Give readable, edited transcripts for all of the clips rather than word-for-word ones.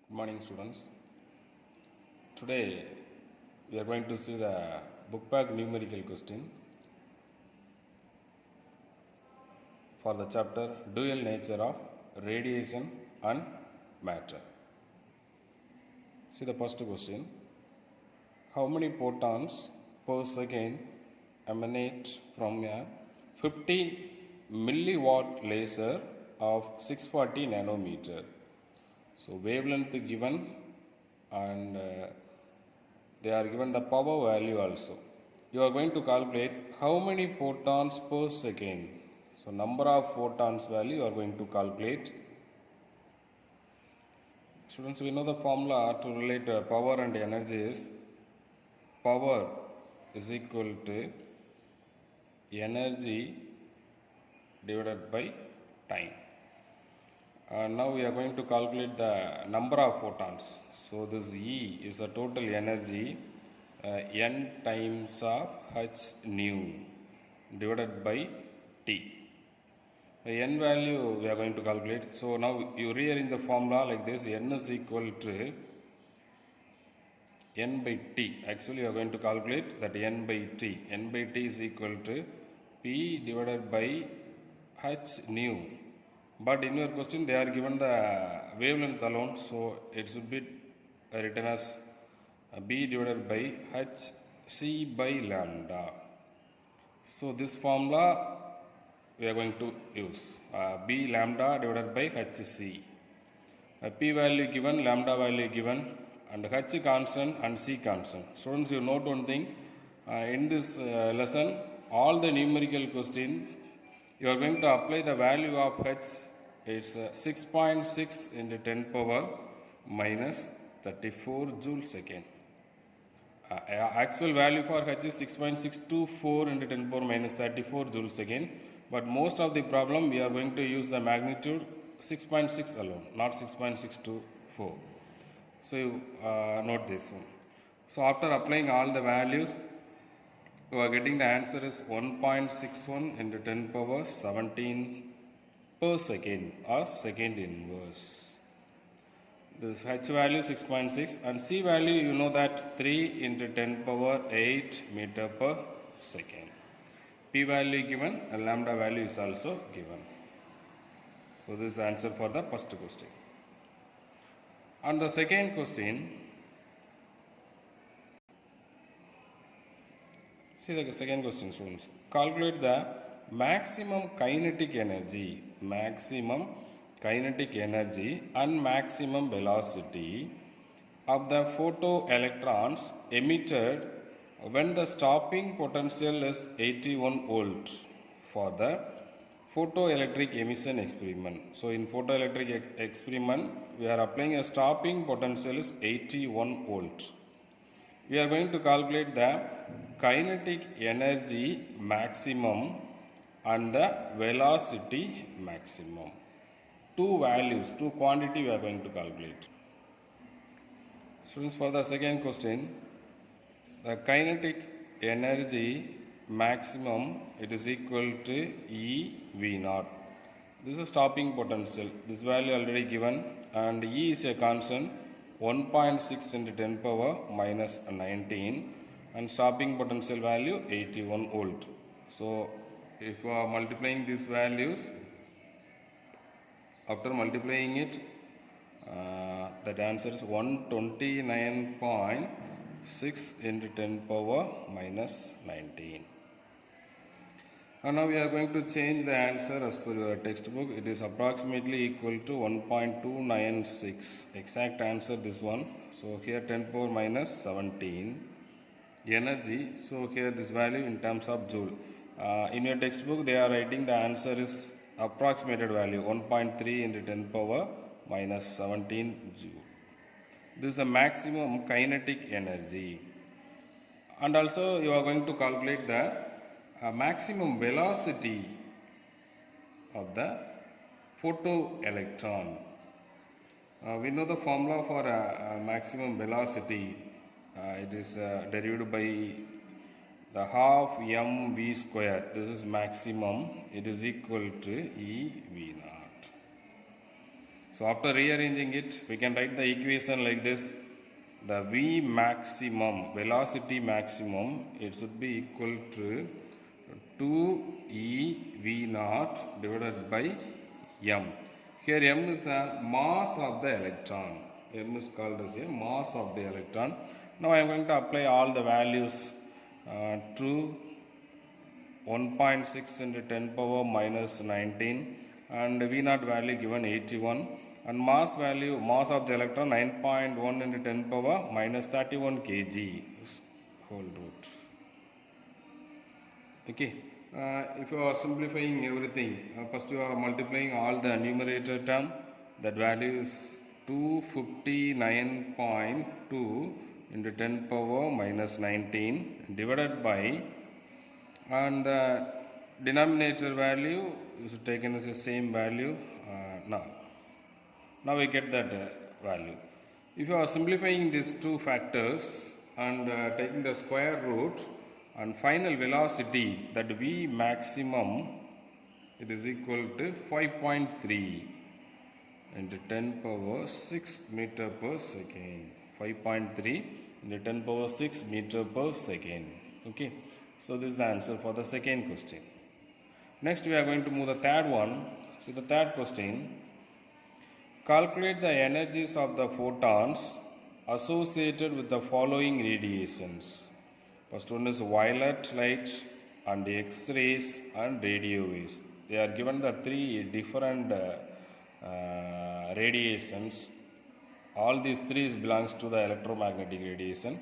Good morning, students. Today we are going to see the book bag numerical question for the chapter Dual Nature of Radiation and Matter. See the first question. How many photons per second emanate from a 50 milliwatt laser of 640 nanometer? So wavelength given and they are given the power value also. You are going to calculate how many photons per second. So number of photons value you are going to calculate. Students, we know the formula to relate power and energy is power is equal to energy divided by time. Now we are going to calculate the number of photons. So this E is the total energy n times of h nu divided by T. The n value we are going to calculate. So now you rearrange the formula like this. N is equal to n by T. Actually you are going to calculate that n by T. N by T is equal to P divided by h nu. But in your question they are given the wavelength alone, so it should be written as B divided by h c by lambda. So this formula we are going to use B lambda divided by h c. P value given, lambda value given, and h constant and c constant. Students, you note one thing, in this lesson all the numerical question you are going to apply the value of h. It's 6.6 into 10 power minus 34 joule second. Actual value for h is 6.624 into 10 power minus 34 joule second. But most of the problem we are going to use the magnitude 6.6 alone, not 6.624. So you note this one. So after applying all the values, you are getting the answer is 1.61 into 10 power 17 per second or second inverse. This h value 6.6 and c value you know that 3 into 10 power 8 meter per second. P value given and lambda value is also given. So this is the answer for the first question. On the second question, see the second question, students. Calculate the maximum kinetic energy and maximum velocity of the photoelectrons emitted when the stopping potential is 81 volt for the photoelectric emission experiment. So in photoelectric experiment we are applying a stopping potential is 81 volt. We are going to calculate the kinetic energy maximum and the velocity maximum. Two values, two quantity we are going to calculate. Students, for the second question, the kinetic energy maximum, it is equal to E V naught. This is stopping potential. This value already given, and E is a constant 1.6 into 10 power minus 19, and stopping potential value 81 volt. So if you are multiplying these values, after multiplying it, that answer is 129.6 into 10 power minus 19. And now we are going to change the answer as per your textbook. It is approximately equal to 1.296. Exact answer this one. So here 10 power minus 17. Energy. So here this value in terms of joule. In your textbook they are writing the answer is approximated value 1.3 into 10 power minus 17 joule. This is a maximum kinetic energy. And also you are going to calculate the maximum velocity of the photoelectron. We know the formula for maximum velocity. It is derived by the half mv square. This is maximum. It is equal to E V naught. So after rearranging it, we can write the equation like this. The V maximum, velocity maximum, it should be equal to 2e v naught divided by m. Here m is the mass of the electron. M is called as a mass of the electron. Now I am going to apply all the values to 1.6 into 10 power minus 19 and V naught value given 81 and mass value, mass of the electron 9.1 into 10 power minus 31 kg whole root. Okay, if you are simplifying everything, first you are multiplying all the numerator term, that value is 259.2 into 10 power minus 19 divided by, and the denominator value is taken as the same value. Now we get that value. If you are simplifying these two factors and taking the square root and final velocity, that V maximum, it is equal to 5.3 into 10 power 6 meter per second. 5.3 into 10 power 6 meter per second. Okay, so this is the answer for the second question. Next we are going to move the third one. See the third question. Calculate the energies of the photons associated with the following radiations. First one is violet light and X-rays and radio waves. They are given the three different radiations. All these three belongs to the electromagnetic radiation,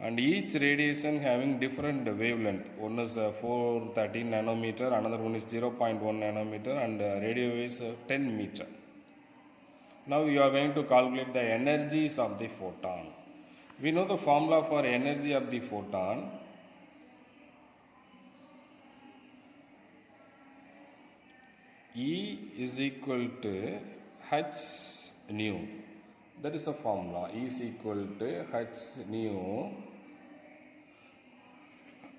and each radiation having different wavelength. One is 413 nanometer, another one is 0.1 nanometer, and radio waves 10 meter. Now you are going to calculate the energies of the photon. We know the formula for energy of the photon. E is equal to h nu. That is a formula. E is equal to h nu.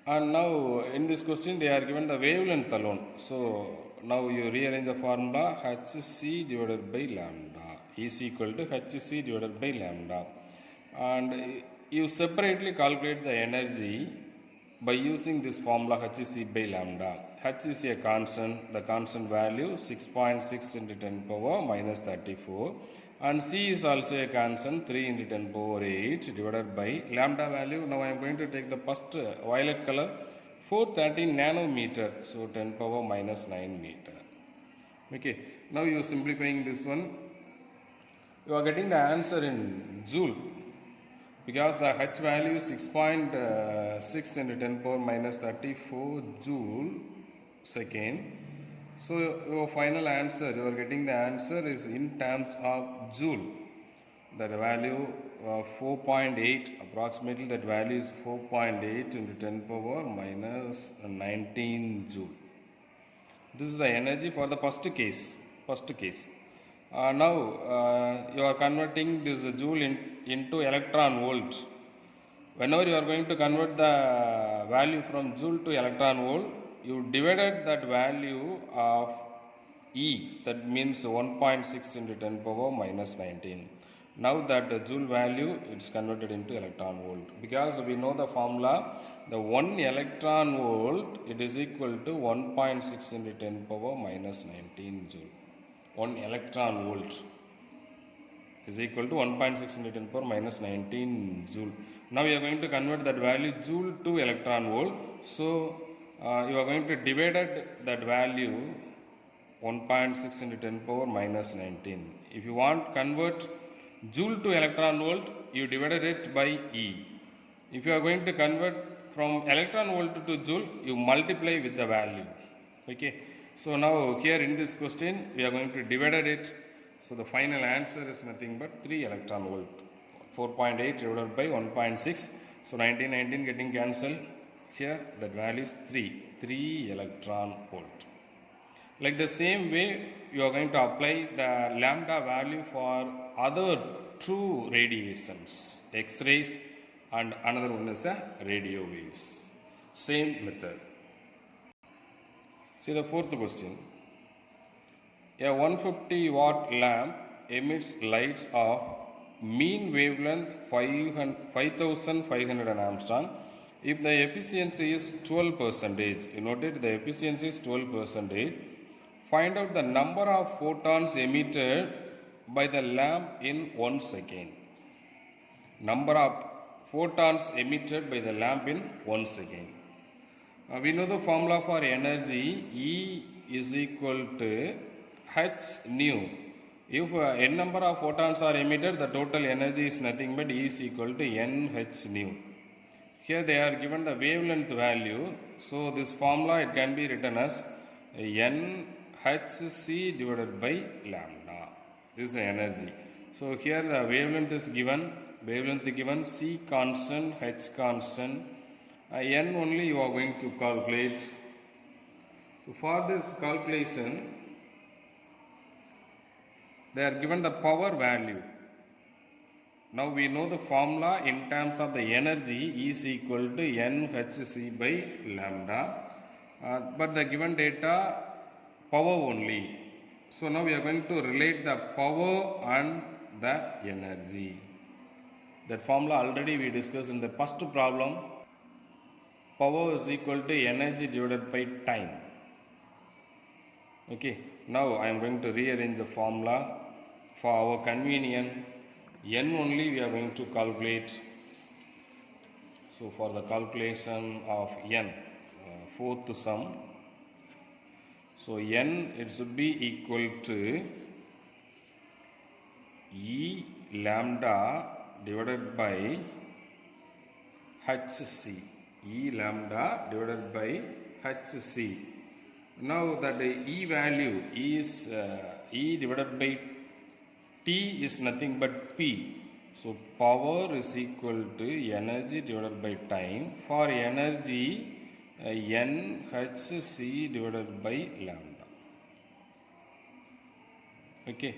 And now in this question they are given the wavelength alone. So now you rearrange the formula. Hc divided by lambda. E is equal to hc divided by lambda. And you separately calculate the energy by using this formula hc by lambda. H is a constant, the constant value 6.6 into 10 power minus 34, and c is also a constant 3 into 10 power 8 divided by lambda value. Now I am going to take the first violet color, 413 nanometer, so 10 power minus 9 meter. Okay, now you are simplifying this one. You are getting the answer in joule, because the H value is 6.6 into 10 power minus 34 joule second. So your final answer, you are getting the answer is in terms of joule. That value 4.8, approximately that value is 4.8 into 10 power minus 19 joule. This is the energy for the first case. Now you are converting this joule into electron volt. Whenever you are going to convert the value from joule to electron volt, you divided that value of E, that means 1.6 into 10 power minus 19. Now that the joule value is converted into electron volt, because we know the formula, the 1 electron volt, it is equal to 1.6 into 10 power minus 19 joule. 1 electron volt is equal to 1.6 into 10 power minus 19 joule. Now you are going to convert that value joule to electron volt. So you are going to divide that value 1.6 into 10 power minus 19. If you want convert joule to electron volt, you divided it by E. If you are going to convert from electron volt to joule, you multiply with the value. Okay. So now here in this question we are going to divide it. So the final answer is nothing but 3 electron volt. 4.8 divided by 1.6. So 19 getting cancelled. Here that value is 3 electron volt. Like the same way you are going to apply the lambda value for other two radiations, X-rays and another one is radio waves. Same method. See the fourth question. A 150 watt lamp emits lights of mean wavelength 5500 Angstrom. If the efficiency is 12%, you noted the efficiency is 12%, find out the number of photons emitted by the lamp in 1 second. Number of photons emitted by the lamp in 1 second. We know the formula for energy. E is equal to h nu. If n number of photons are emitted, the total energy is nothing but E is equal to n h nu. Here they are given the wavelength value. So this formula it can be written as n hc divided by lambda. This is the energy. So here the wavelength is given. Wavelength given, c constant, h constant. N only you are going to calculate. So for this calculation, they are given the power value. Now we know the formula in terms of the energy is equal to nhc by lambda. But the given data power only. So now we are going to relate the power and the energy. That formula already we discussed in the first problem. Power is equal to energy divided by time. Okay, now I am going to rearrange the formula for our convenience. N only we are going to calculate. So for the calculation of n, fourth sum. So n it should be equal to E lambda divided by hc. E lambda divided by hc. Now that E value is E divided by T is nothing but P. So power is equal to energy divided by time. For energy, nhc divided by lambda. Okay.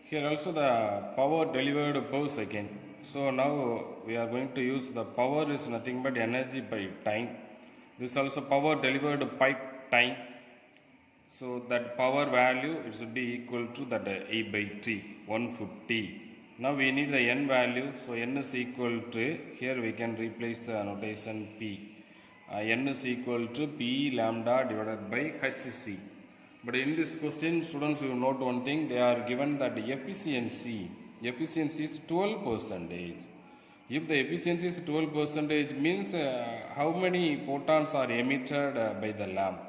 Here also the power delivered per second. So now we are going to use the power is nothing but energy by time. This also power delivered by time. So that power value it should be equal to that E by T, 150. Now we need the n value. So n is equal to, here we can replace the notation P. N is equal to P lambda divided by hc. But in this question, students, you note one thing, they are given that efficiency is 12%. If the efficiency is 12%, means how many photons are emitted by the lamp?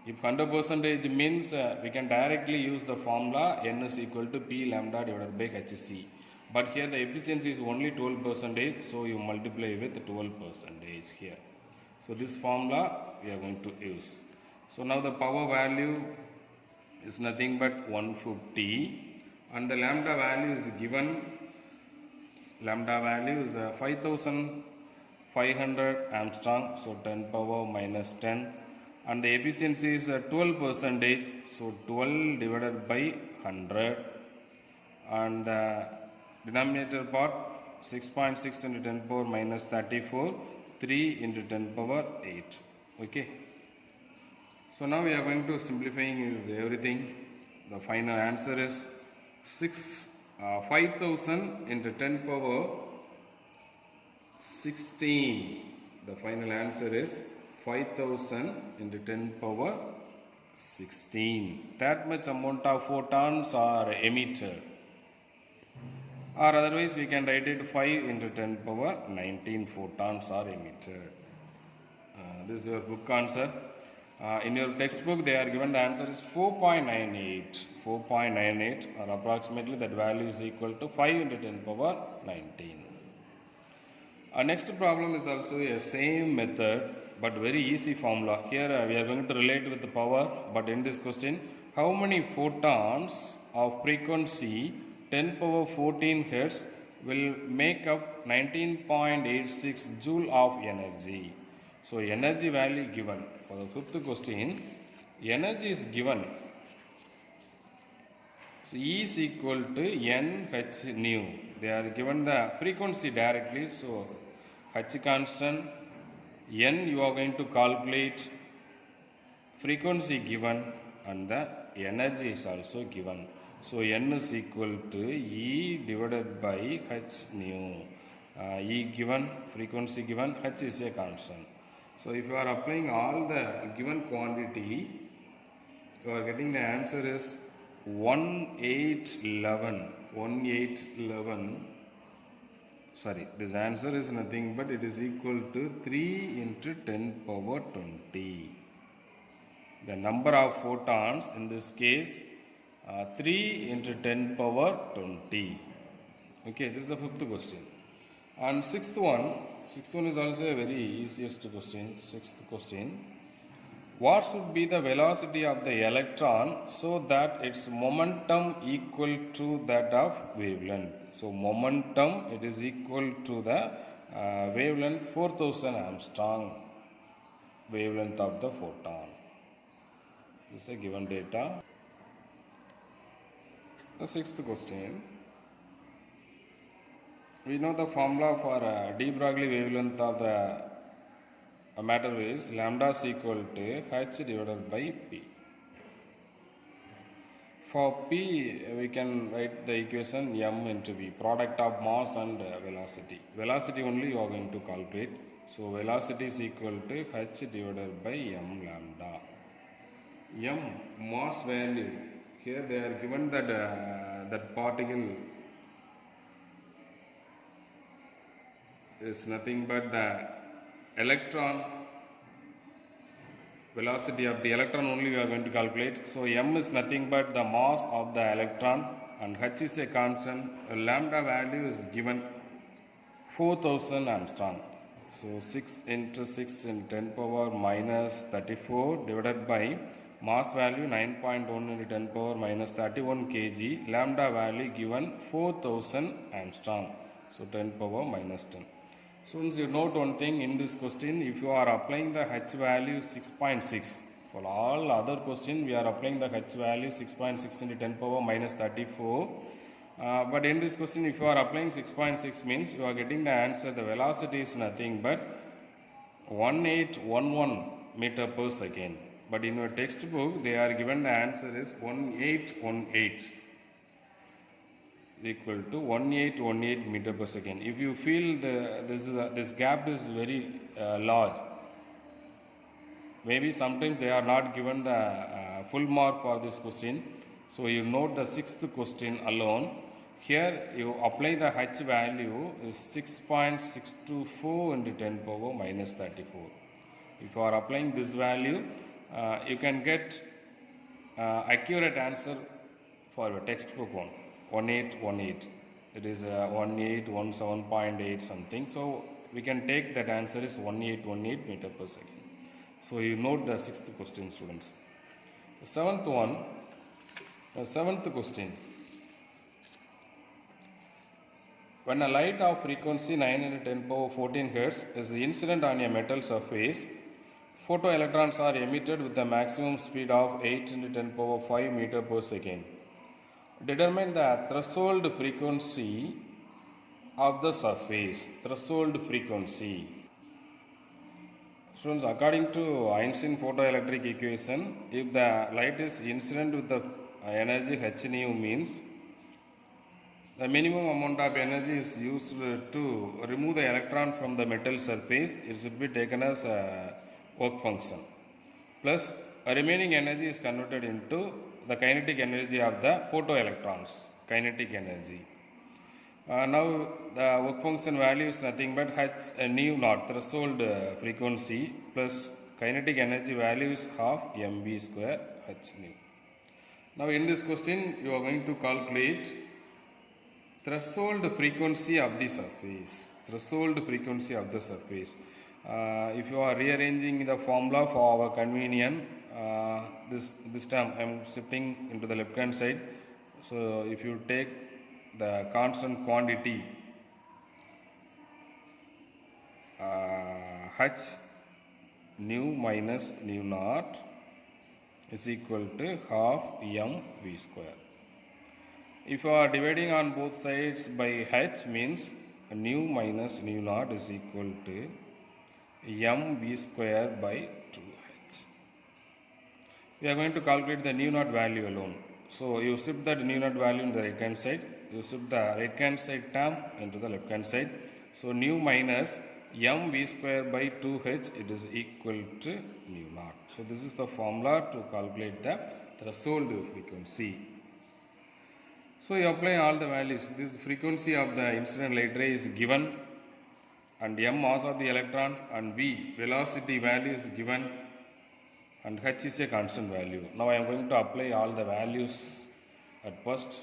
If 100% means we can directly use the formula n is equal to P lambda divided by hc. But here the efficiency is only 12%, so you multiply with 12% here. So this formula we are going to use. So now the power value is nothing but 150 and the lambda value is given. Lambda value is 5500 Angstrom, so 10 power minus 10, and the efficiency is 12%, so 12 divided by 100, and the denominator part 6.6 into 10 power minus 34, 3 into 10 power 8. Okay. So now we are going to simplifying everything. The final answer is 5000 into 10 power 16. The final answer is 5000 into 10 power 16. That much amount of photons are emitted. Or otherwise we can write it 5 into 10 power 19 photons are emitted. This is your book answer. In your textbook they are given the answer is 4.98 or approximately that value is equal to 5 into 10 power 19. Our next problem is also a same method but very easy formula. Here we are going to relate with the power, but in this question, how many photons of frequency 10 power 14 Hertz will make up 19.86 joule of energy? So energy value given. For the fifth question, energy is given. So E is equal to NH nu. They are given the frequency directly. So H constant, N you are going to calculate, frequency given, and the energy is also given. So N is equal to E divided by H nu. E given, frequency given, H is a constant. So if you are applying all the given quantity, you are getting the answer is 1811. Sorry, this answer is nothing but it is equal to 3 into 10 power 20. The number of photons in this case 3 into 10 power 20. Okay, this is the fifth question. And sixth one is also a very easiest question. Sixth question. What should be the velocity of the electron so that its momentum equal to that of wavelength? So momentum, it is equal to the wavelength 4000 Armstrong, wavelength of the photon. This is a given data. The sixth question. We know the formula for de Broglie wavelength of the matter waves, lambda is equal to h divided by p. For p, we can write the equation m into v, product of mass and velocity. Velocity only you are going to calculate. So velocity is equal to h divided by m lambda. M, mass value. Here they are given that that particle is nothing but the electron. Velocity of the electron only we are going to calculate. So m is nothing but the mass of the electron and h is a constant. Lambda value is given 4000 Armstrong. So 6 into 6 in 10 power minus 34 divided by mass value 9.1 into 10 power minus 31 kg. Lambda value given 4000 Armstrong. So 10 power minus 10. Students, you note one thing in this question, if you are applying the h value 6.6, for all other questions we are applying the h value 6.6 into 10 power minus 34. But in this question, if you are applying 6.6 means you are getting the answer, the velocity is nothing but 1811 meter per second. But in your textbook, they are given the answer is 1818. Equal to 1818 meter per second. If you feel this gap is very large, maybe sometimes they are not given the full mark for this question. So you note the sixth question alone. Here you apply the h value is 6.624 into 10 power minus 34. If you are applying this value, you can get accurate answer for your textbook one. 1818. It is 1817.8 something. So we can take that answer is 1818 meter per second. So you note the sixth question, students. The seventh one, the seventh question. When a light of frequency 9 into 10 power 14 Hz is incident on a metal surface, photoelectrons are emitted with a maximum speed of 8 into 10 power 5 meter per second. Determine the threshold frequency of the surface. Threshold frequency. Students, according to Einstein photoelectric equation, if the light is incident with the energy h nu means the minimum amount of energy is used to remove the electron from the metal surface. It should be taken as a work function. Plus, a remaining energy is converted into the kinetic energy of the photoelectrons, kinetic energy. Now the work function value is nothing but h nu naught, threshold frequency, plus kinetic energy value is half mv square h nu. Now in this question you are going to calculate threshold frequency of the surface. Threshold frequency of the surface. If you are rearranging the formula for our convenience, this time I am shifting into the left hand side. So if you take the constant quantity h nu minus nu naught is equal to half m v square. If you are dividing on both sides by h means nu minus nu naught is equal to m v square by 2h. we are going to calculate the nu naught value alone. So you shift that nu naught value in the right hand side, you shift the right hand side term into the left hand side. So nu minus m v square by 2h, it is equal to nu naught. So this is the formula to calculate the threshold frequency. So you apply all the values. This frequency of the incident light ray is given, and m mass of the electron and v velocity value is given, and h is a constant value. Now I am going to apply all the values at first,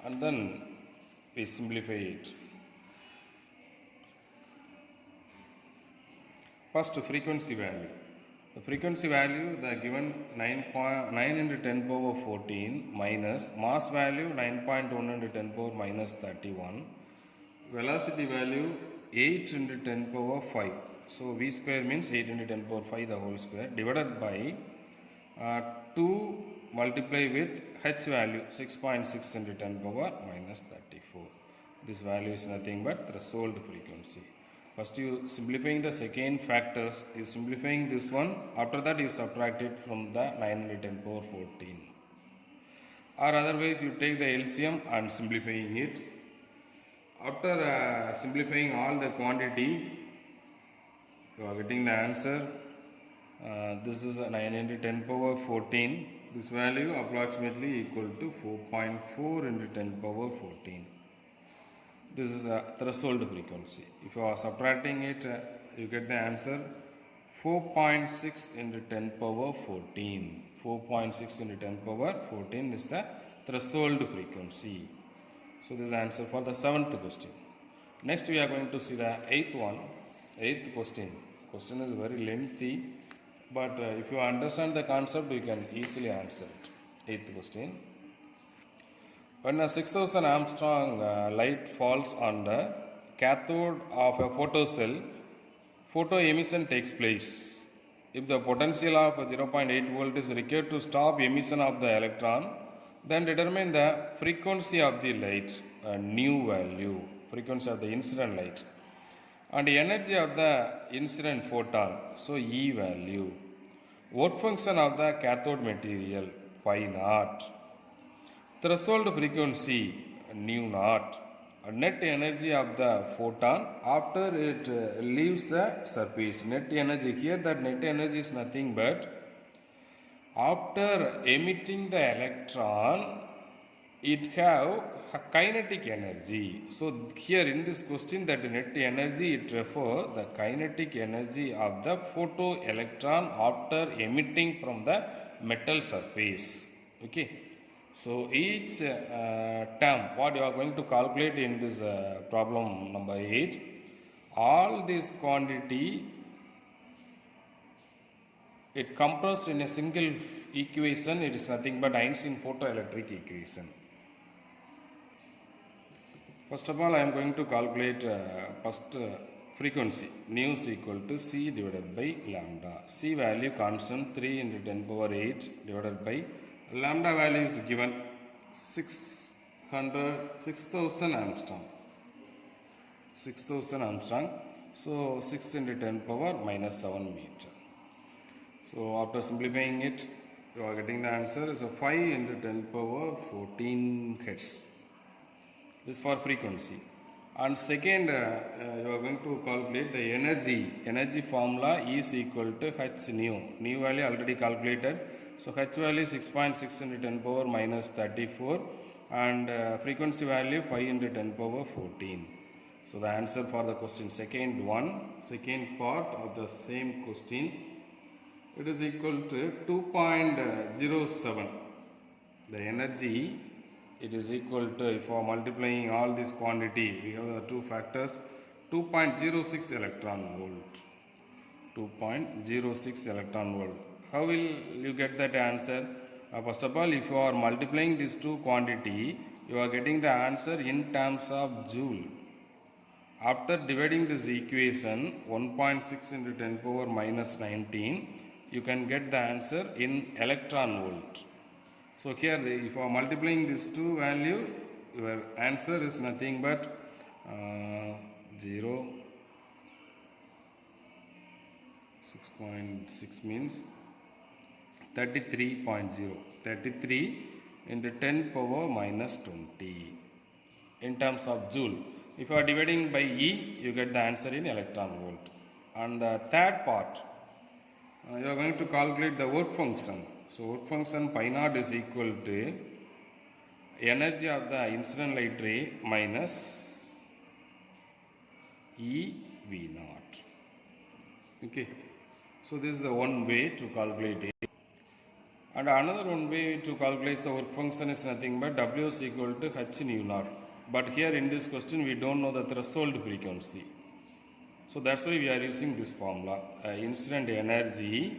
and then we simplify it. First, frequency value. The frequency value, the given 9 into 10 power 14 minus mass value 9.1 into 10 power minus 31, velocity value 8 into 10 power 5. So v square means 8 into 10 power 5 the whole square, divided by 2 multiply with h value 6.6 into 10 power minus 34. This value is nothing but threshold frequency. First you simplifying the second factors, you simplifying this one, after that you subtract it from the 9 into 10 power 14. Or otherwise you take the LCM and simplifying it. After simplifying all the quantity, you are getting the answer. This is 9 into 10 power 14. This value approximately equal to 4.4 into 10 power 14. This is a threshold frequency. If you are subtracting it, you get the answer 4.6 into 10 power 14. 4.6 into 10 power 14 is the threshold frequency. So this is the answer for the 7th question. Next we are going to see the 8th one. 8th question. Question is very lengthy, but if you understand the concept, you can easily answer it. 8th question. When a 6000 Armstrong light falls on the cathode of a photocell, photoemission takes place. If the potential of 0.8 volt is required to stop emission of the electron, then determine the frequency of the light, nu value, frequency of the incident light, and the energy of the incident photon, so E value. Work function of the cathode material, phi naught. Threshold frequency, nu naught. Net energy of the photon after it leaves the surface. Net energy, here that net energy is nothing but after emitting the electron, it have kinetic energy. So here in this question, that net energy, it refers the kinetic energy of the photoelectron after emitting from the metal surface. Okay. So each term, what you are going to calculate in this problem number 8, all this quantity, it compressed in a single equation. It is nothing but Einstein photoelectric equation. First of all, I am going to calculate first frequency. Nu is equal to C divided by lambda. C value constant 3 into 10 power 8 divided by lambda value is given 6,000 Armstrong. 6,000 Armstrong. So 6 into 10 power minus 7 meter. So after simplifying it, you are getting the answer is 5 into 10 power 14 hertz. This for frequency. And second, you are going to calculate the energy. Energy formula is equal to H nu. Nu value already calculated. So H value 6.6 into 10 power minus 34, and frequency value 5 into 10 power 14. So the answer for the question second part of the same question, it is equal to 2.07. The energy, it is equal to, for multiplying all this quantity, we have the two factors, 2.06 electron volt. 2.06 electron volt. How will you get that answer? First of all, if you are multiplying these two quantity, you are getting the answer in terms of joule. After dividing this equation 1.6 into 10 power minus 19, you can get the answer in electron volt. So here, if you are multiplying these two value, your answer is nothing but 6.6 means 33.0. 33 into 10 power minus 20 in terms of joule. If you are dividing by E, you get the answer in electron volt. And the third part, you are going to calculate the work function. So work function pi naught is equal to energy of the incident light ray minus EV naught. Okay, so this is the one way to calculate it. And another one way to calculate the work function is nothing but W is equal to H nu naught. But here in this question we don't know the threshold frequency. So that's why we are using this formula. Incident energy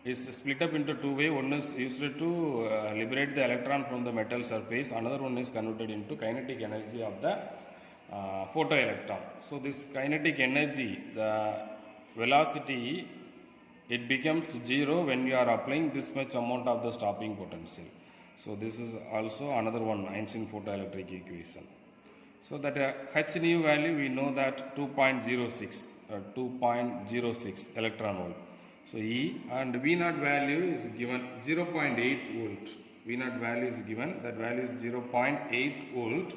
is split up into two ways. One is used to liberate the electron from the metal surface. Another one is converted into kinetic energy of the photoelectron. So this kinetic energy, the velocity, it becomes zero when you are applying this much amount of the stopping potential. So this is also another one Einstein photoelectric equation. So that H nu value we know that 2.06 electron volt. So E and V naught value is given 0.8 volt. V naught value is given, that value is 0.8 volt.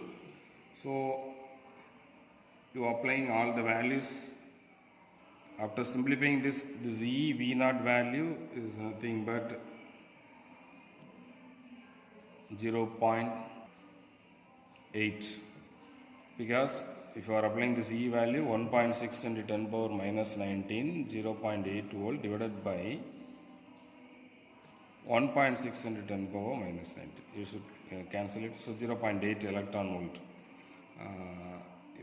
So you are applying all the values. After simplifying this E V naught value is nothing but 0.8, because if you are applying this E value 1.6 into 10 power minus 19, 0.8 volt divided by 1.6 into 10 power minus 19. You should cancel it. So 0.8 electron volt.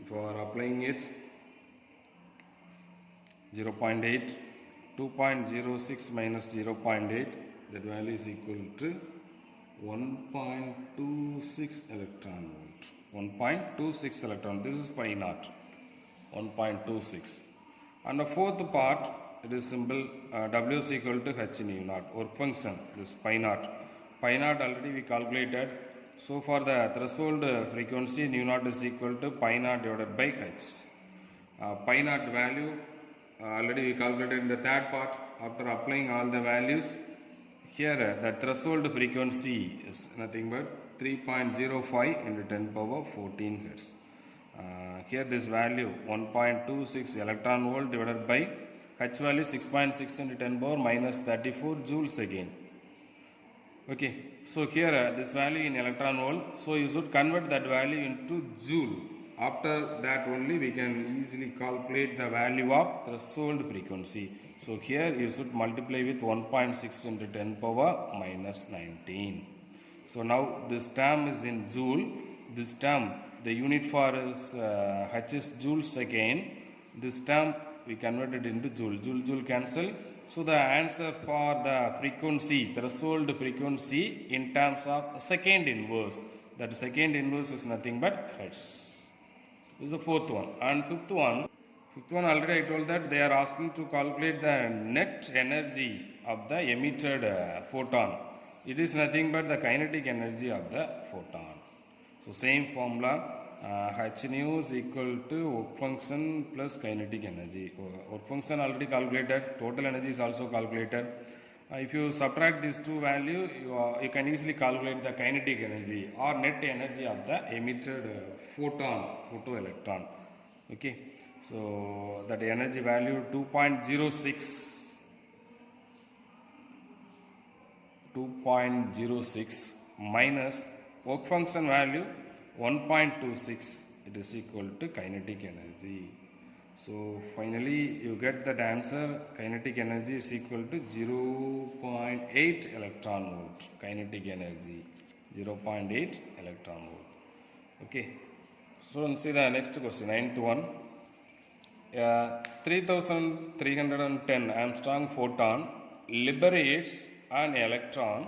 If you are applying it 0.8, 2.06 minus 0.8, that value is equal to 1.26 electron volt. 1.26 electron. This is pi naught. 1.26. And the fourth part, it is simple. W is equal to H nu naught. Work function, this pi naught. Pi naught already we calculated. So for the threshold frequency, nu naught is equal to pi naught divided by H. Pi naught value already we calculated in the third part. After applying all the values, here the threshold frequency is nothing but 3.05 into 10 power 14 hertz. Here this value 1.26 electron volt divided by H value 6.6 into 10 power minus 34 joules again. Okay, so here this value in electron volt, so you should convert that value into joule. After that only we can easily calculate the value of threshold frequency. So here you should multiply with 1.6 into 10 power minus 19. So now this term is in joule. This term, the unit for is H is joules again. This term we converted into joule. Joule cancel. So the answer for the frequency, threshold frequency in terms of second inverse. That second inverse is nothing but hertz. This is the fourth one. And fifth one already I told that they are asking to calculate the net energy of the emitted photon. It is nothing but the kinetic energy of the photon. So same formula, H nu is equal to work function plus kinetic energy. Work function already calculated, total energy is also calculated. If you subtract these two values, you can easily calculate the kinetic energy or net energy of the emitted photoelectron. Okay, so that energy value 2.06 minus work function value 1.26, it is equal to kinetic energy. So finally you get that answer, kinetic energy is equal to 0.8 electron volt. Kinetic energy 0.8 electron volt. Okay, so let's see the next question, 9th one. 3310 Armstrong photon liberates an electron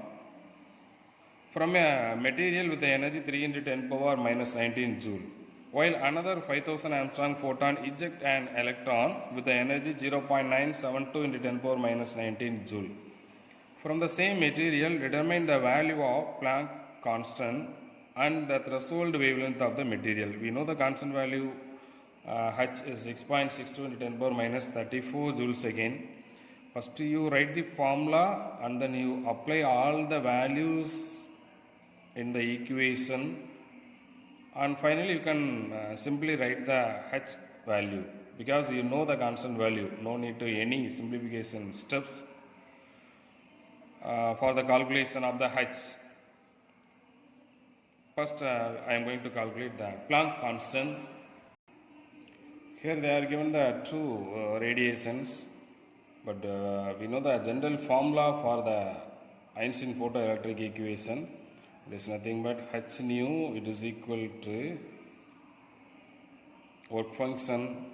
from a material with the energy 3 into 10 power minus 19 joule, while another 5000 Armstrong photon eject an electron with the energy 0.972 into 10 power minus 19 joule. From the same material, determine the value of Planck constant and the threshold wavelength of the material. We know the constant value H is 6.62 into 10 power minus 34 joules again. First you write the formula and then you apply all the values in the equation, and finally you can simply write the h value because you know the constant value. No need to any simplification steps for the calculation of the h. First I am going to calculate the Planck constant. Here they are given the two radiations, but we know the general formula for the Einstein photoelectric equation. It is nothing but h nu, it is equal to work function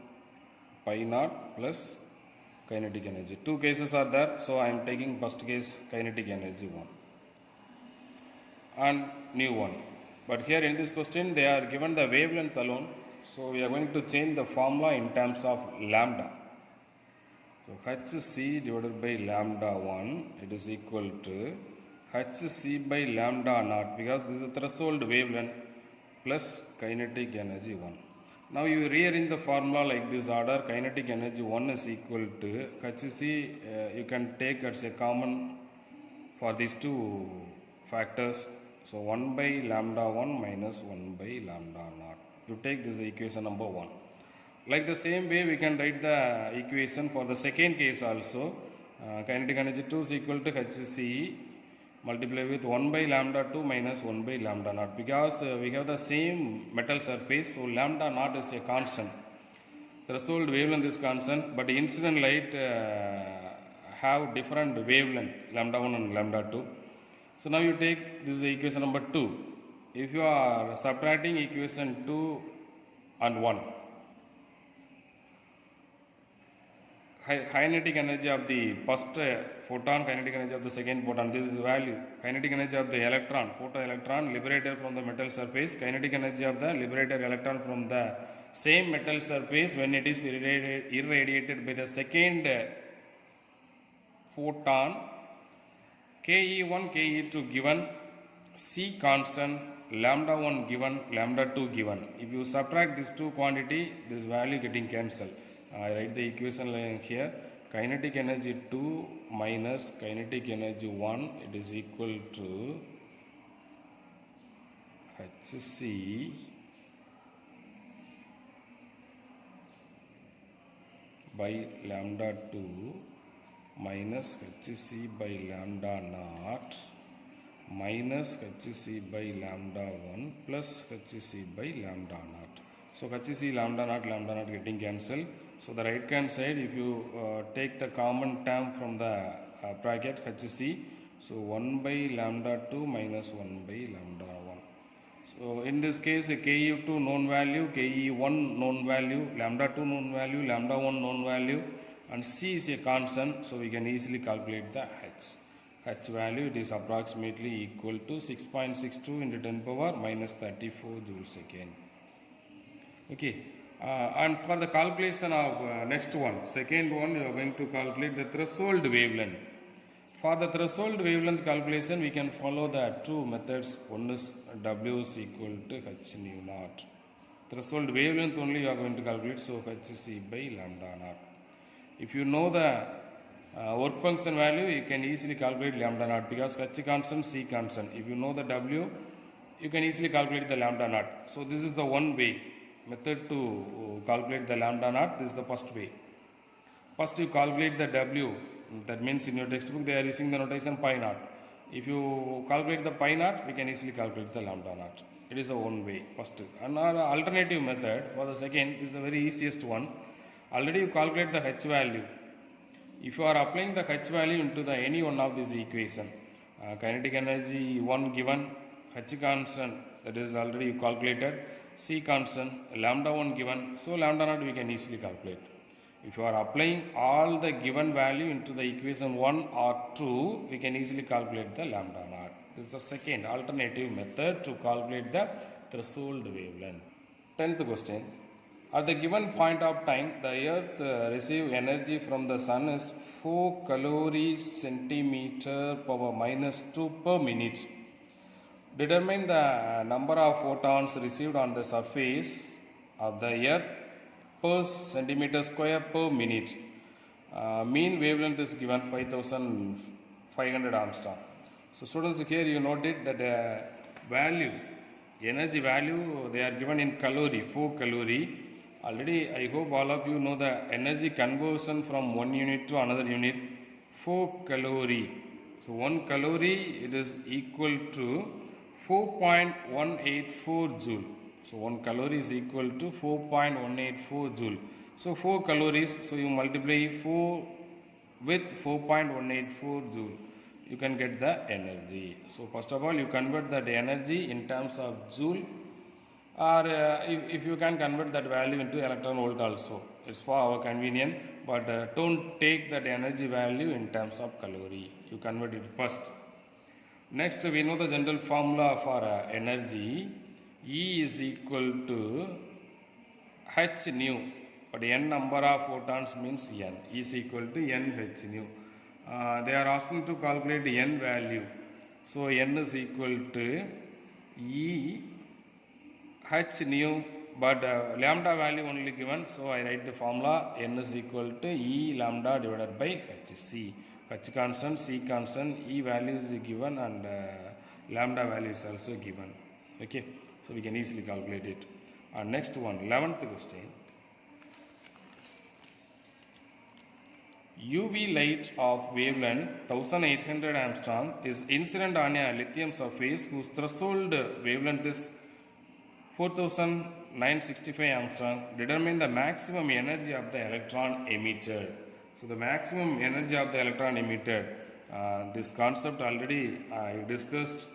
pi naught plus kinetic energy. Two cases are there, so I am taking first case kinetic energy 1 and nu 1. But here in this question they are given the wavelength alone, so we are going to change the formula in terms of lambda. So hc divided by lambda 1, it is equal to hc by lambda naught, because this is the threshold wavelength, plus kinetic energy 1. Now you rearrange the formula like this order. Kinetic energy 1 is equal to hc, you can take as a common for these two factors. So 1 by lambda 1 minus 1 by lambda naught. You take this equation number 1. Like the same way we can write the equation for the second case also. Kinetic energy 2 is equal to hc multiply with 1 by lambda 2 minus 1 by lambda naught, because we have the same metal surface, so lambda naught is a constant. Threshold wavelength is constant, but incident light have different wavelength, lambda 1 and lambda 2. So now you take this equation number 2. If you are subtracting equation 2 and 1, kinetic energy of the first photon, kinetic energy of the second photon, this is value. Kinetic energy of the electron, photoelectron liberated from the metal surface, kinetic energy of the liberated electron from the same metal surface when it is irradiated by the second photon. Ke1, Ke2 given, C constant, lambda 1 given, lambda 2 given. If you subtract these two quantity, this value getting cancelled. I write the equation line here. Kinetic energy 2 minus kinetic energy 1, it is equal to hc by lambda 2 minus hc by lambda naught minus hc by lambda 1 plus hc by lambda naught. So hc lambda naught getting cancelled. So the right hand side, if you take the common term from the bracket hc, so 1 by lambda 2 minus 1 by lambda 1. So in this case Ke2 known value, Ke1 known value, lambda 2 known value, lambda 1 known value, and C is a constant, so we can easily calculate the h. H value, it is approximately equal to 6.62 into 10 power minus 34 joule second. Okay, and for the calculation of next one, second one, you are going to calculate the threshold wavelength. For the threshold wavelength calculation, we can follow the two methods. One is W is equal to h nu naught. Threshold wavelength only you are going to calculate, so hc by lambda naught. If you know the work function value, you can easily calculate lambda naught, because h constant, C constant. If you know the W, you can easily calculate the lambda naught. So this is the one way method to calculate the lambda naught. This is the first way. First you calculate the W. That means in your textbook they are using the notation pi naught. If you calculate the pi naught, we can easily calculate the lambda naught. It is a one way first. Another alternative method for the second, this is the very easiest one. Already you calculate the h value. If you are applying the h value into the any one of these equation, kinetic energy 1 given, h constant, that is already you calculated, C constant, lambda 1 given, so lambda naught we can easily calculate. If you are applying all the given value into the equation 1 or 2, we can easily calculate the lambda naught. This is the second alternative method to calculate the threshold wavelength. 10th question. At the given point of time, the earth receives energy from the sun is 4 calories centimeter power minus 2 per minute. Determine the number of photons received on the surface of the earth per centimeter square per minute. Mean wavelength is given 5500 Armstrong. So students, here you noted that value, energy value, they are given in calorie, 4 calorie. Already I hope all of you know the energy conversion from one unit to another unit, 4 calorie. So 1 calorie, it is equal to 4.184 joule. So 1 calorie is equal to 4.184 joule. So 4 calories, so you multiply 4 with 4.184 joule, you can get the energy. So first of all, you convert that energy in terms of joule, or if you can convert that value into electron volt also, it's for our convenience, but don't take that energy value in terms of calorie, you convert it first. Next, we know the general formula for energy. E is equal to h nu, but n number of photons means n, is equal to n h nu. They are asking to calculate n value, so n is equal to E h nu, but lambda value only given, so I write the formula n is equal to E lambda divided by hc. H constant, C constant, E value is given, and lambda value is also given. Okay, so we can easily calculate it. And next one, 11th question. UV light of wavelength 1800 Armstrong is incident on a lithium surface whose threshold wavelength is 4965 Armstrong. Determine the maximum energy of the electron emitted. So the maximum energy of the electron emitted, this concept already I discussed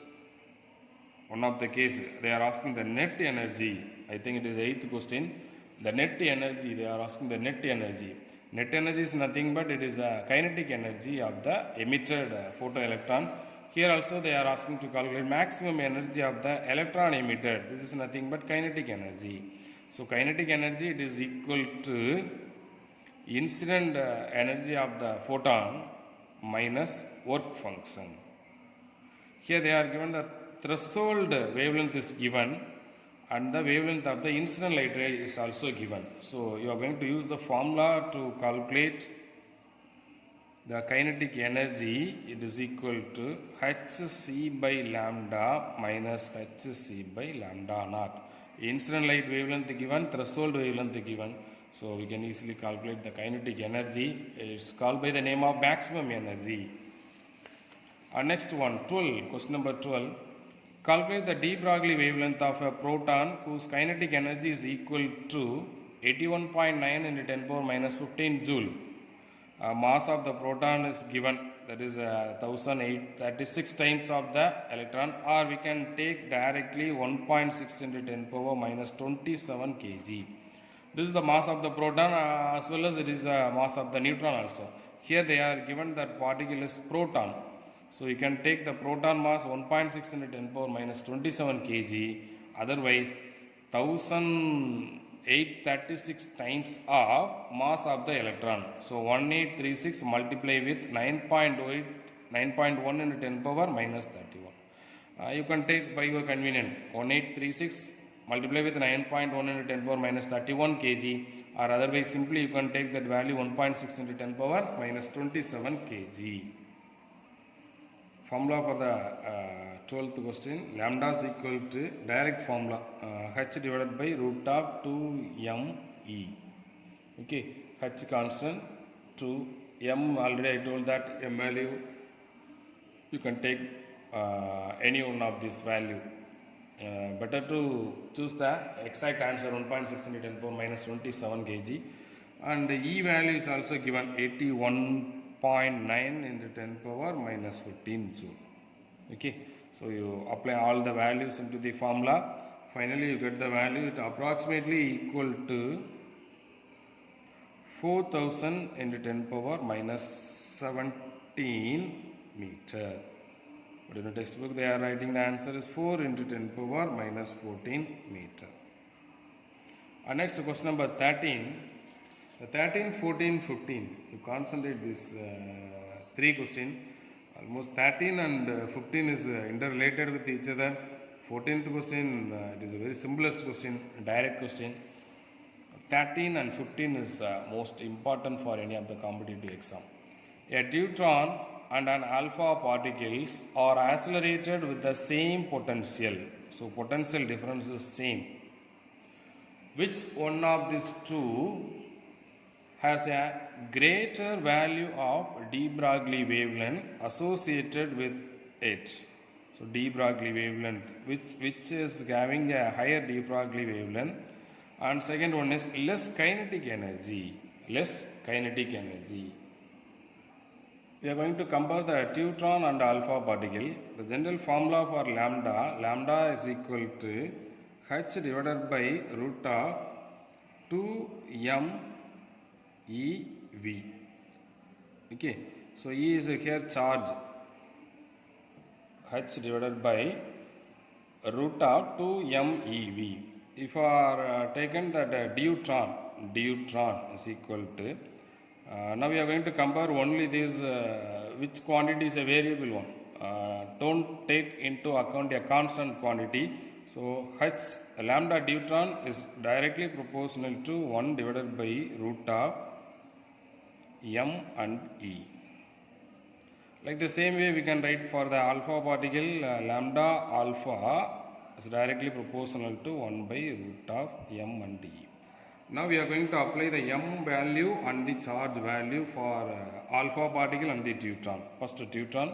one of the cases. They are asking the net energy. I think it is 8th question. The net energy, they are asking the net energy. Net energy is nothing but it is a kinetic energy of the emitted photoelectron. Here also they are asking to calculate maximum energy of the electron emitted. This is nothing but kinetic energy. So kinetic energy, it is equal to incident energy of the photon minus work function. Here they are given the threshold wavelength is given, and the wavelength of the incident light ray is also given. So you are going to use the formula to calculate the kinetic energy. It is equal to hc by lambda minus hc by lambda naught. Incident light wavelength given, threshold wavelength given. So we can easily calculate the kinetic energy. It's called by the name of maximum energy. Next one, 12, question number 12. Calculate the de Broglie wavelength of a proton whose kinetic energy is equal to 81.9 into 10 power minus 15 joule. Mass of the proton is given, that is 1836 times of the electron, or we can take directly 1.6 into 10 power minus 27 kg. This is the mass of the proton as well as it is the mass of the neutron also. Here they are given that particle is proton. So you can take the proton mass 1.6 into 10 power minus 27 kg. Otherwise 1836 times of mass of the electron. So 1836 multiply with 9.1 into 10 power minus 31. You can take by your convenience 1836 multiply with 9.1 into 10 power minus 31 kg, or otherwise simply you can take that value 1.6 into 10 power minus 27 kg. Formula for the 12th question, lambda is equal to direct formula h divided by root of 2me. Okay, h constant, 2m, already I told that m value you can take any one of this value. Better to choose the exact answer 1.6 into 10 power minus 27 kg, and the E value is also given 81.9 into 10 power minus 15 joule. Okay, so you apply all the values into the formula. Finally you get the value, it approximately equal to 4000 into 10 power minus 17 meter. But in the textbook they are writing the answer is 4 into 10 power minus 14 meter. Next question number 13. The 13, 14, 15. You concentrate this 3 questions. Almost 13 and 15 is interrelated with each other. 14th question, it is a very simplest question, direct question. 13 and 15 is most important for any of the competitive exam. A deuteron and an alpha particles are accelerated with the same potential. So potential difference is same. Which one of these two has a greater value of de Broglie wavelength associated with it? So de Broglie wavelength, which is having a higher de Broglie wavelength, and second one is less kinetic energy. Less kinetic energy. We are going to compare the deuteron and alpha particle. The general formula for lambda is equal to h divided by root of 2m EV. Okay, so E is here charge, h divided by root of 2m EV. If you are taken that deuteron is equal to, now we are going to compare only this, which quantity is a variable one. Don't take into account a constant quantity. So h lambda deuteron is directly proportional to 1 divided by root of m and E. Like the same way we can write for the alpha particle, lambda alpha is directly proportional to 1 by root of m and E. Now we are going to apply the m value and the charge value for alpha particle and the deuteron. First deuteron.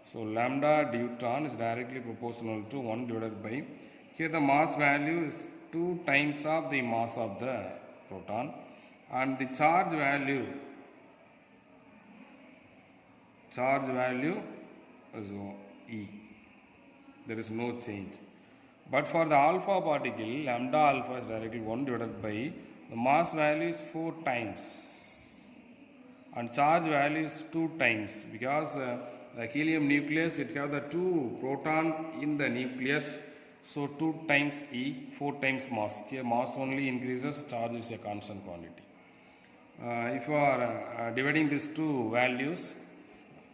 So lambda deuteron is directly proportional to 1 divided by, here the mass value is 2 times of the mass of the proton, and the charge value is E. There is no change. But for the alpha particle, lambda alpha is directly 1 divided by, the mass value is 4 times and charge value is 2 times, because the helium nucleus, it have the 2 proton in the nucleus, so 2 times E, 4 times mass. Here mass only increases, charge is a constant quantity. If you are dividing these two values,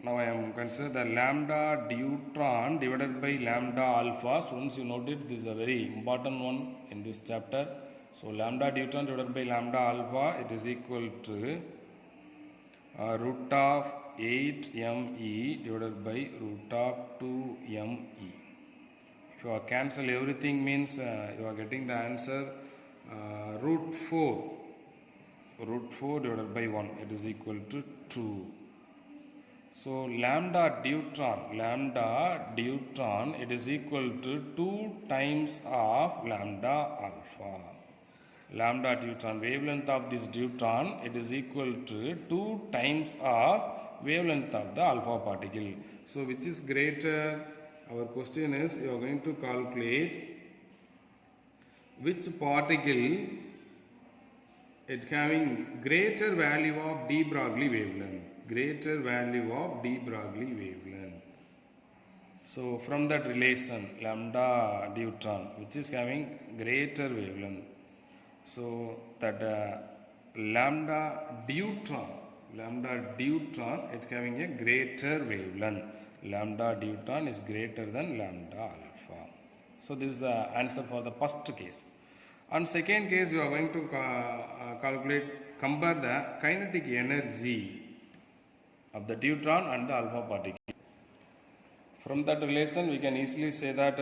now I am consider the lambda deuteron divided by lambda alpha. So once you noted, this is a very important one in this chapter. So lambda deuteron divided by lambda alpha, it is equal to root of 8me divided by root of 2me. If you cancel everything, means you are getting the answer root 4 divided by 1, it is equal to 2. So lambda deuteron, it is equal to 2 times of lambda alpha. Lambda deuteron, wavelength of this deuteron, it is equal to 2 times of wavelength of the alpha particle. So which is greater? Our question is, you are going to calculate which particle it having greater value of de Broglie wavelength. Greater value of de Broglie wavelength. So from that relation, lambda deuteron, which is having greater wavelength. So that lambda deuteron, it having a greater wavelength. Lambda deuteron is greater than lambda alpha. So this is the answer for the first case. On second case, you are going to compare the kinetic energy of the deuteron and the alpha particle. From that relation, we can easily say that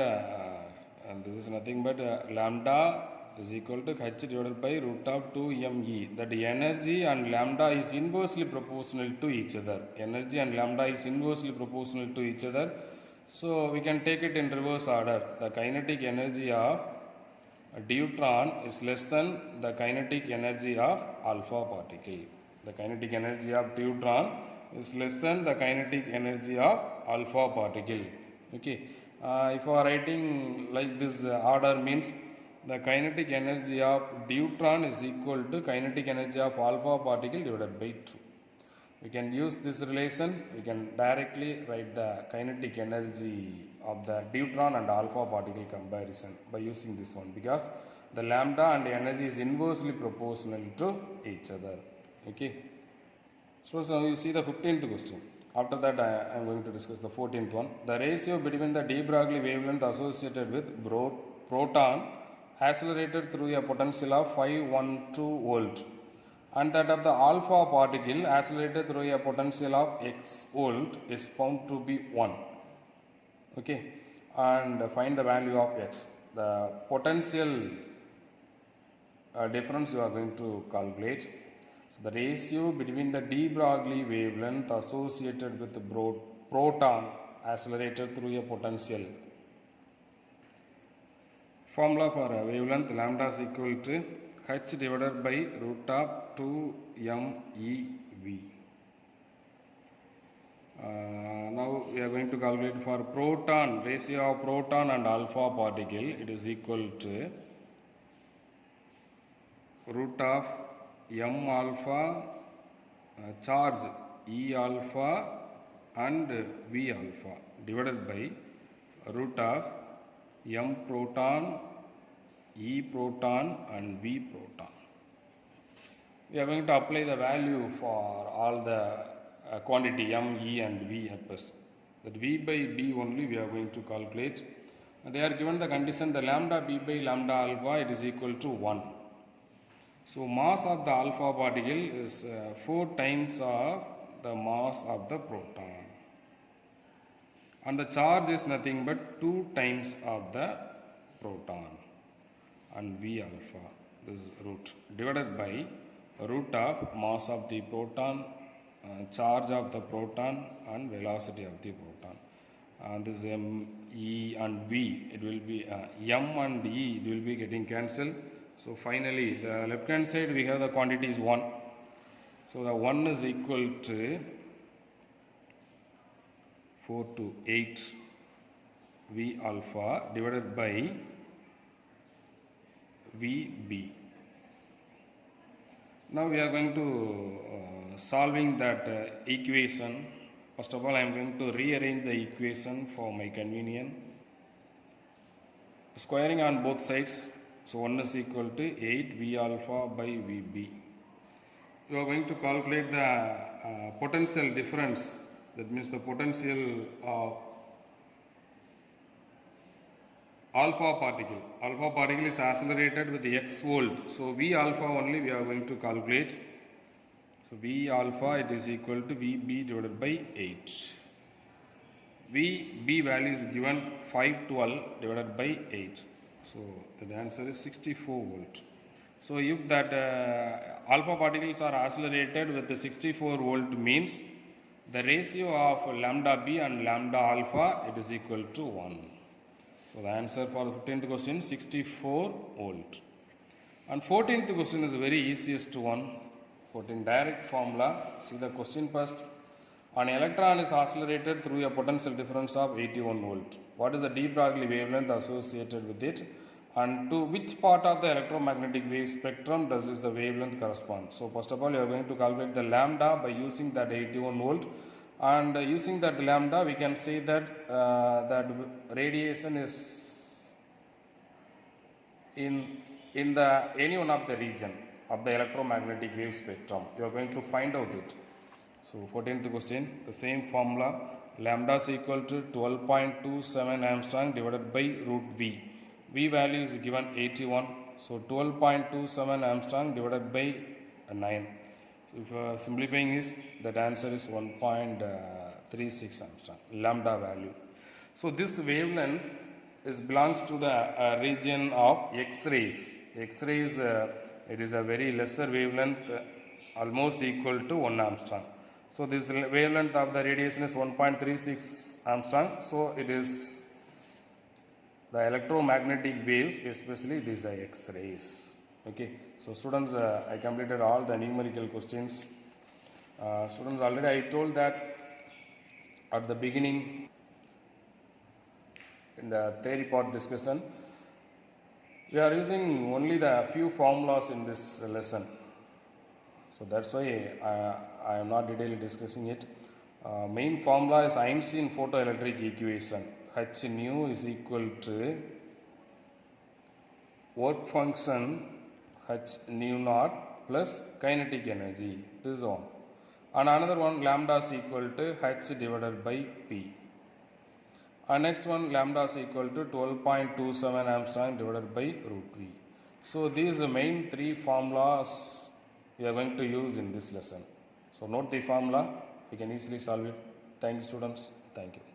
and this is nothing but lambda is equal to h divided by root of 2me. That energy and lambda is inversely proportional to each other. Energy and lambda is inversely proportional to each other. So we can take it in reverse order. The kinetic energy of deuteron is less than the kinetic energy of alpha particle. The kinetic energy of deuteron is less than the kinetic energy of alpha particle. Okay. If you are writing like this order, means the kinetic energy of deuteron is equal to kinetic energy of alpha particle divided by 2. We can use this relation. We can directly write the kinetic energy of the deuteron and alpha particle comparison by using this one, because the lambda and the energy is inversely proportional to each other. Okay. So you see the 15th question. After that, I am going to discuss the 14th one. The ratio between the de Broglie wavelength associated with proton accelerated through a potential of 512 volt, and that of the alpha particle accelerated through a potential of x volt is found to be 1. Okay, and find the value of x. The potential difference you are going to calculate. So the ratio between the de Broglie wavelength associated with the proton accelerated through a potential. Formula for a wavelength lambda is equal to h divided by root of 2 meV. Now we are going to calculate for proton, ratio of proton and alpha particle. It is equal to root of m alpha charge E alpha and V alpha divided by root of m proton, E proton and V proton. We are going to apply the value for all the quantity m, E and V at first. That V by B only we are going to calculate. They are given the condition the lambda B by lambda alpha, it is equal to 1. So mass of the alpha particle is 4 times of the mass of the proton, and the charge is nothing but 2 times of the proton, and V alpha, this is root, divided by root of mass of the proton, charge of the proton and velocity of the proton. And this m, E and V, it will be m and E, it will be getting cancelled. So finally the left hand side we have the quantity is 1. So the 1 is equal to 4 to 8 V alpha divided by VB. Now we are going to solving that equation. First of all, I am going to rearrange the equation for my convenience. Squaring on both sides. So 1 is equal to 8 V alpha by VB. You are going to calculate the potential difference. That means the potential of alpha particle. Alpha particle is accelerated with x volt. So V alpha only we are going to calculate. So V alpha, it is equal to VB divided by 8. VB value is given 512 divided by 8. So the answer is 64 volt. So if that alpha particles are accelerated with the 64 volt means the ratio of lambda B and lambda alpha, it is equal to 1. So the answer for the 15th question 64 volt. And 14th question is the very easiest one. 14 direct formula. See the question first. An electron is accelerated through a potential difference of 81 volt. What is the de Broglie wavelength associated with it? And to which part of the electromagnetic wave spectrum does the wavelength correspond? So first of all, you are going to calculate the lambda by using that 81 volt. And using that lambda, we can say that that radiation is in the any one of the region of the electromagnetic wave spectrum. You are going to find out it. So 14th question, the same formula, lambda is equal to 12.27 Armstrong divided by root V. V value is given 81. So 12.27 Armstrong divided by 9. So if simplifying is, that answer is 1.36 Armstrong, lambda value. So this wavelength belongs to the region of X-rays. X-rays, it is a very lesser wavelength, almost equal to 1 Armstrong. So this wavelength of the radiation is 1.36 Armstrong. So it is the electromagnetic waves, especially it is the X-rays. Okay. So students, I completed all the numerical questions. Students, already I told that at the beginning in the theory part discussion, we are using only the few formulas in this lesson. So that's why I am not detailedly discussing it. Main formula is Einstein photoelectric equation. H nu is equal to work function H nu naught plus kinetic energy. This is one. And another one, lambda is equal to H divided by P. And next one, lambda is equal to 12.27 Armstrong divided by root V. So these are the main three formulas we are going to use in this lesson. So note the formula, you can easily solve it. Thank you, students. Thank you.